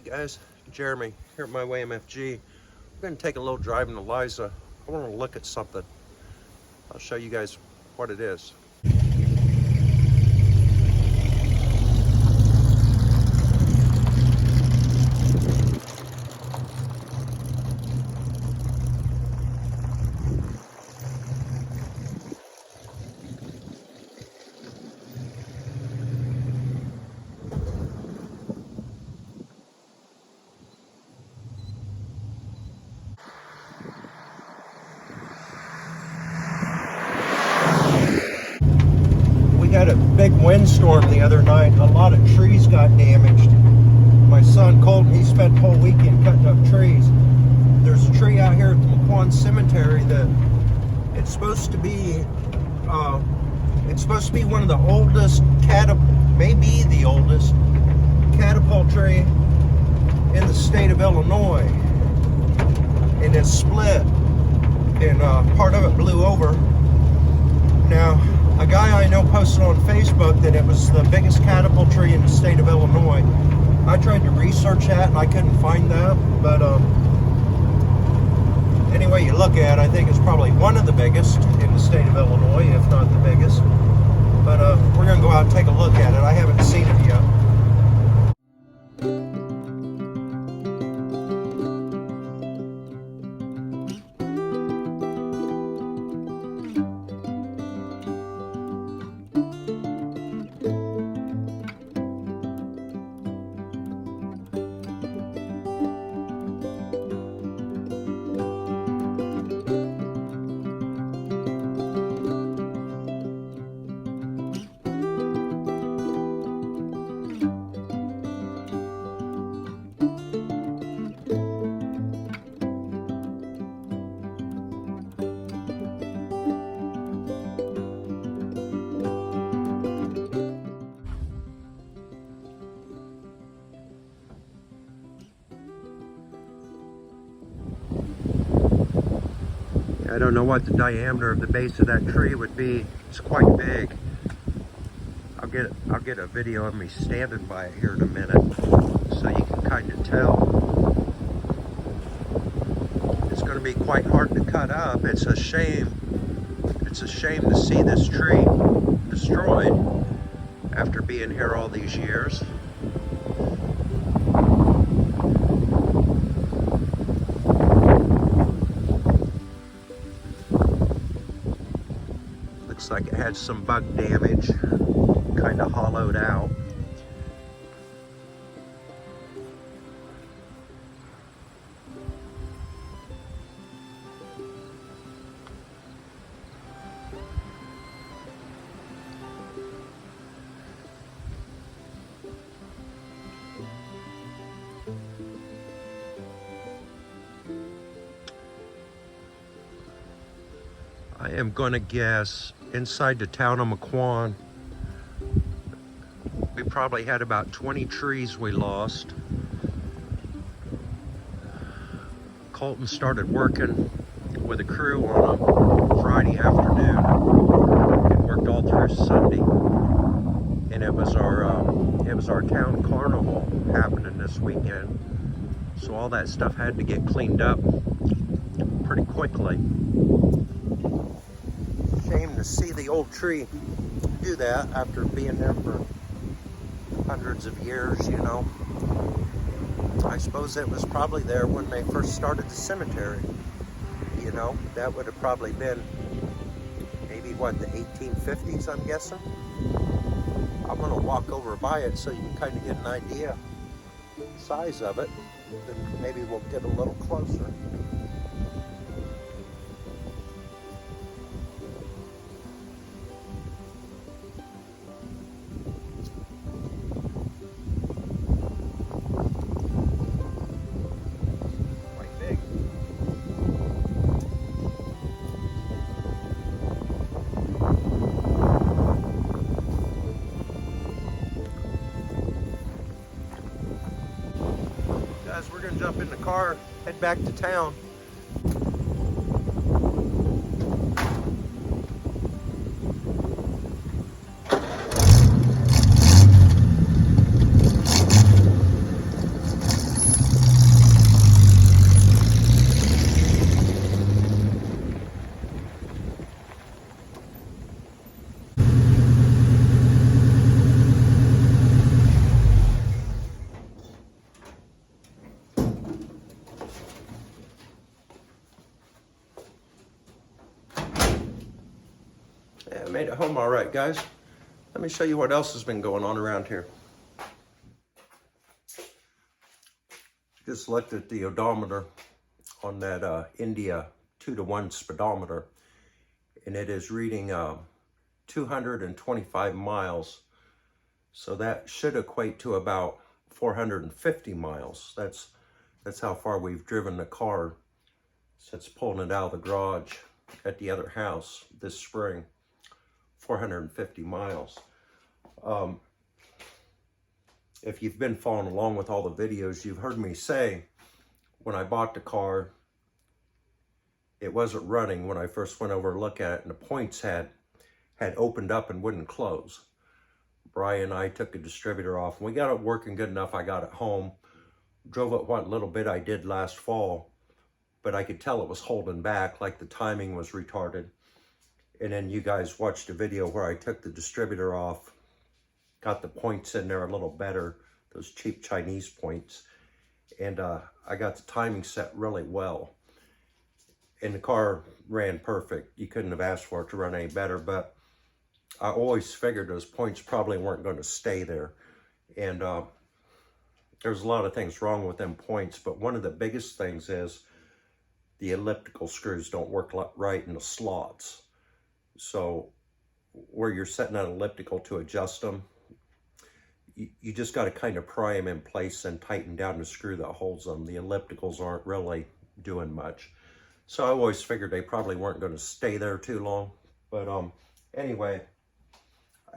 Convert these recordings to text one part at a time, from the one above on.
Guys, Jeremy here at mywaymfg. We're going to take a little drive in Eliza. I want to look at something. I'll show you guys what it is. Had a big windstorm the other night. A lot of trees got damaged. My son Colton, he spent the whole weekend cutting up trees. There's a tree out here at the McQuan Cemetery that it's supposed to be one of the oldest maybe the oldest catapult tree in the state of Illinois, and it's split, and part of it blew over. Now, a guy I know posted on Facebook that it was the biggest catapult tree in the state of Illinois. I tried to research that and I couldn't find that, but anyway you look at it, I think it's probably one of the biggest in the state of Illinois, if not the biggest. But we're going to go out and take a look at it. I haven't seen it yet. I don't know what the diameter of the base of that tree would be. It's quite big. I'll get a video of me standing by it here in a minute, so you can kind of tell. It's going to be quite hard to cut up. It's a shame. It's a shame to see this tree destroyed after being here all these years. Looks like it had some bug damage, kind of hollowed out. I am going to guess inside the town of McQuan, we probably had about 20 trees we lost. Colton started working with a crew on a Friday afternoon and worked all through Sunday. And it was our town carnival happening this weekend. So all that stuff had to get cleaned up pretty quickly. Shame to see the old tree do that after being there for hundreds of years, you know. I suppose it was probably there when they first started the cemetery. You know, that would have probably been maybe what, the 1850s, I'm guessing. I'm gonna walk over by it so you can kind of get an idea the size of it. Then maybe we'll get a little closer. We're going to jump in the car, head back to town. made it home all right, guys. Let me show you what else has been going on around here. Just looked at the odometer on that India 2-to-1 speedometer, and it is reading 225 miles. So that should equate to about 450 miles. That's how far we've driven the car since pulling it out of the garage at the other house this spring. 450 miles. If you've been following along with all the videos, you've heard me say when I bought the car, it wasn't running when I first went over to look at it, and the points had opened up and wouldn't close. Brian and I took the distributor off, and we got it working good enough. I got it home, drove it what little bit I did last fall, but I could tell it was holding back, like the timing was retarded. And then you guys watched a video where I took the distributor off, got the points in there a little better, those cheap Chinese points, and I got the timing set really well. And the car ran perfect. You couldn't have asked for it to run any better, but I always figured those points probably weren't going to stay there. And there's a lot of things wrong with them points, but one of the biggest things is the elliptical screws don't work right in the slots. So where you're setting that elliptical to adjust them, you just got to kind of pry them in place and tighten down the screw that holds them. The ellipticals aren't really doing much. So I always figured they probably weren't going to stay there too long. But anyway,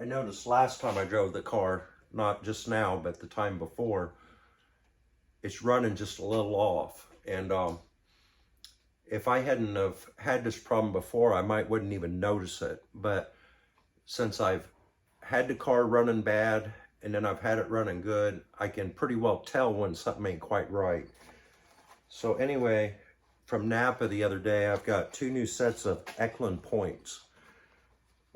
I noticed last time I drove the car, not just now, but the time before, it's running just a little off. And if I hadn't have had this problem before, I wouldn't even notice it. But since I've had the car running bad, and then I've had it running good, I can pretty well tell when something ain't quite right. So anyway, from Napa the other day, I've got 2 new sets of Eklund points.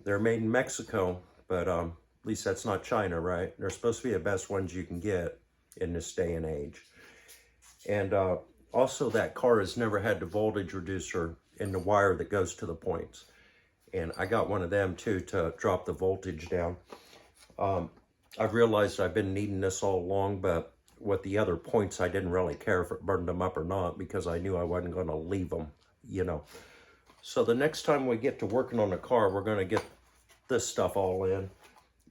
They're made in Mexico, but at least that's not China, right? They're supposed to be the best ones you can get in this day and age. And also, that car has never had the voltage reducer in the wire that goes to the points. And I got one of them too to drop the voltage down. I've realized I've been needing this all along, but with the other points, I didn't really care if it burned them up or not, because I knew I wasn't going to leave them, you know. So the next time we get to working on the car, we're going to get this stuff all in.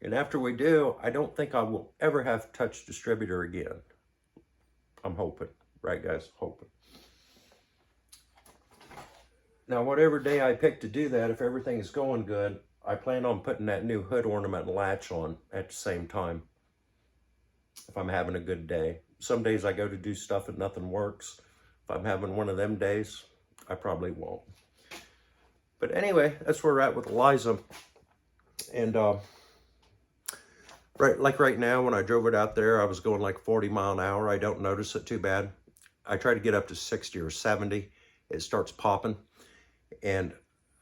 And after we do, I don't think I will ever have to touch distributor again. I'm hoping. Right, guys? Hoping. Now, whatever day I pick to do that, if everything is going good, I plan on putting that new hood ornament and latch on at the same time, if I'm having a good day. Some days I go to do stuff and nothing works. If I'm having one of them days, I probably won't. But anyway, that's where we're at with Eliza. And right now, when I drove it out there, I was going like 40 miles an hour. I don't notice it too bad. I try to get up to 60 or 70. It starts popping. And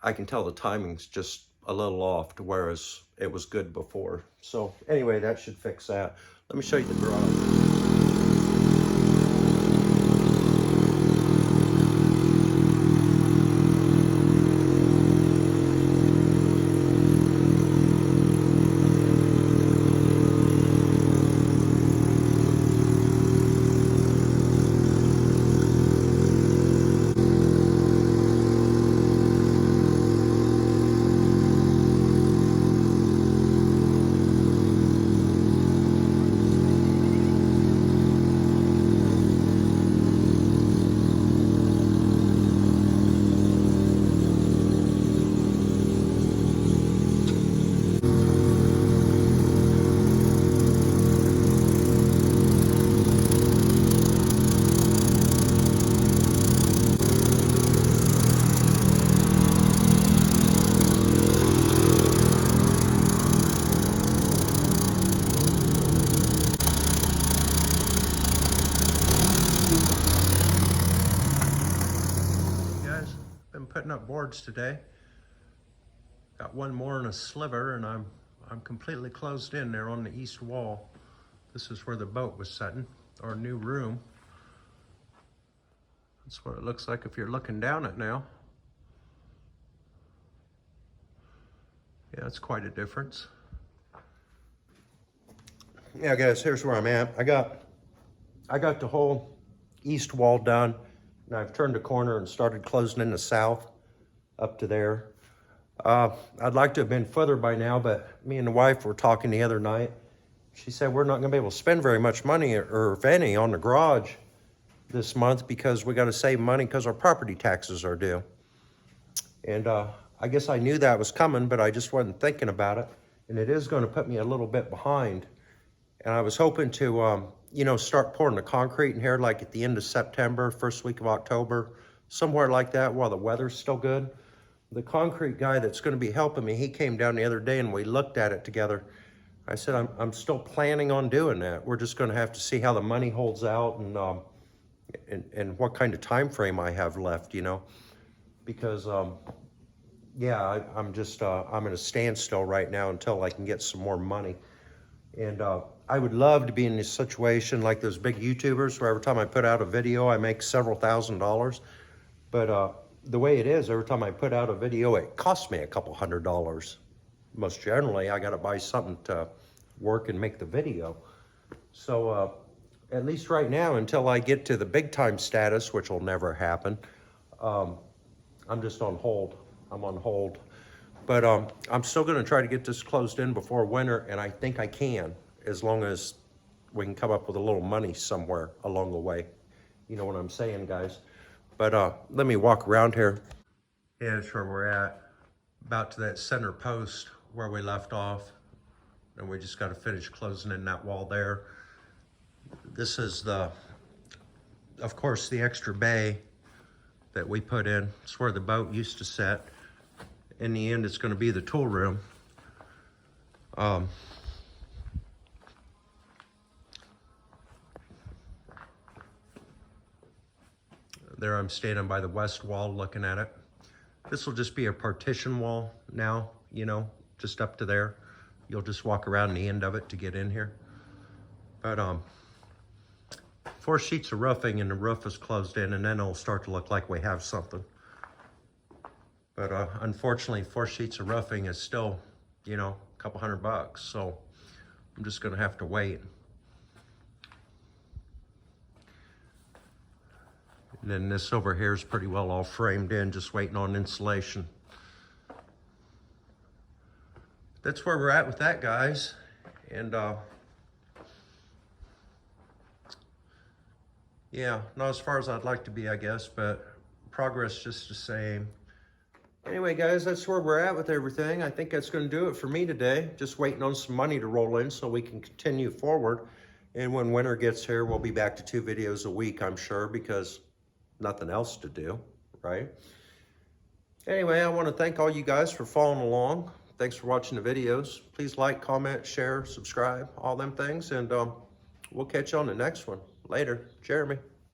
I can tell the timing's just a little off to whereas it was good before. So anyway, that should fix that. Let me show you the garage. Putting up boards today. Got one more in a sliver, and I'm completely closed in there on the east wall. This is where the boat was sitting, our new room. That's what it looks like if you're looking down it now. Yeah, it's quite a difference. Yeah, guys, here's where I'm at. I got the whole east wall done, and I've turned a corner and started closing in the south up to there. I'd like to have been further by now, but me and the wife were talking the other night. She said we're not going to be able to spend very much money, or if any, on the garage this month because we got to save money because our property taxes are due. And I guess I knew that was coming, but I just wasn't thinking about it. And it is going to put me a little bit behind. And I was hoping to, you know, start pouring the concrete in here like at the end of September, first week of October, somewhere like that while the weather's still good. The concrete guy that's going to be helping me, he came down the other day and we looked at it together. I said, I'm still planning on doing that. We're just going to have to see how the money holds out and what kind of time frame I have left, you know, because yeah, I'm in a standstill right now until I can get some more money. And I would love to be in this situation like those big YouTubers where every time I put out a video, I make several $1,000s. But the way it is, every time I put out a video, it costs me a couple $100s. Most generally, I got to buy something to work and make the video. So at least right now, until I get to the big time status, which will never happen, I'm just on hold. I'm on hold. But I'm still going to try to get this closed in before winter, and I think I can, as long as we can come up with a little money somewhere along the way. You know what I'm saying, guys? But let me walk around here. Yeah, that's where we're at. About to that center post where we left off. And we just got to finish closing in that wall there. This is of course, the extra bay that we put in. It's where the boat used to sit. In the end, it's going to be the tool room. There I'm standing by the west wall looking at it. This will just be a partition wall now, you know, just up to there. You'll just walk around the end of it to get in here. But 4 sheets of roofing and the roof is closed in, and then it'll start to look like we have something. But unfortunately, 4 sheets of roofing is still, you know, a couple $100. So I'm just gonna have to wait. And then this over here is pretty well all framed in, just waiting on insulation. That's where we're at with that, guys. And yeah, not as far as I'd like to be, I guess, but progress just the same. Anyway, guys, that's where we're at with everything. I think that's going to do it for me today. Just waiting on some money to roll in so we can continue forward. And when winter gets here, we'll be back to 2 videos a week, I'm sure, because nothing else to do, right? Anyway, I want to thank all you guys for following along. Thanks for watching the videos. Please like, comment, share, subscribe, all them things. And we'll catch you on the next one. Later. Jeremy.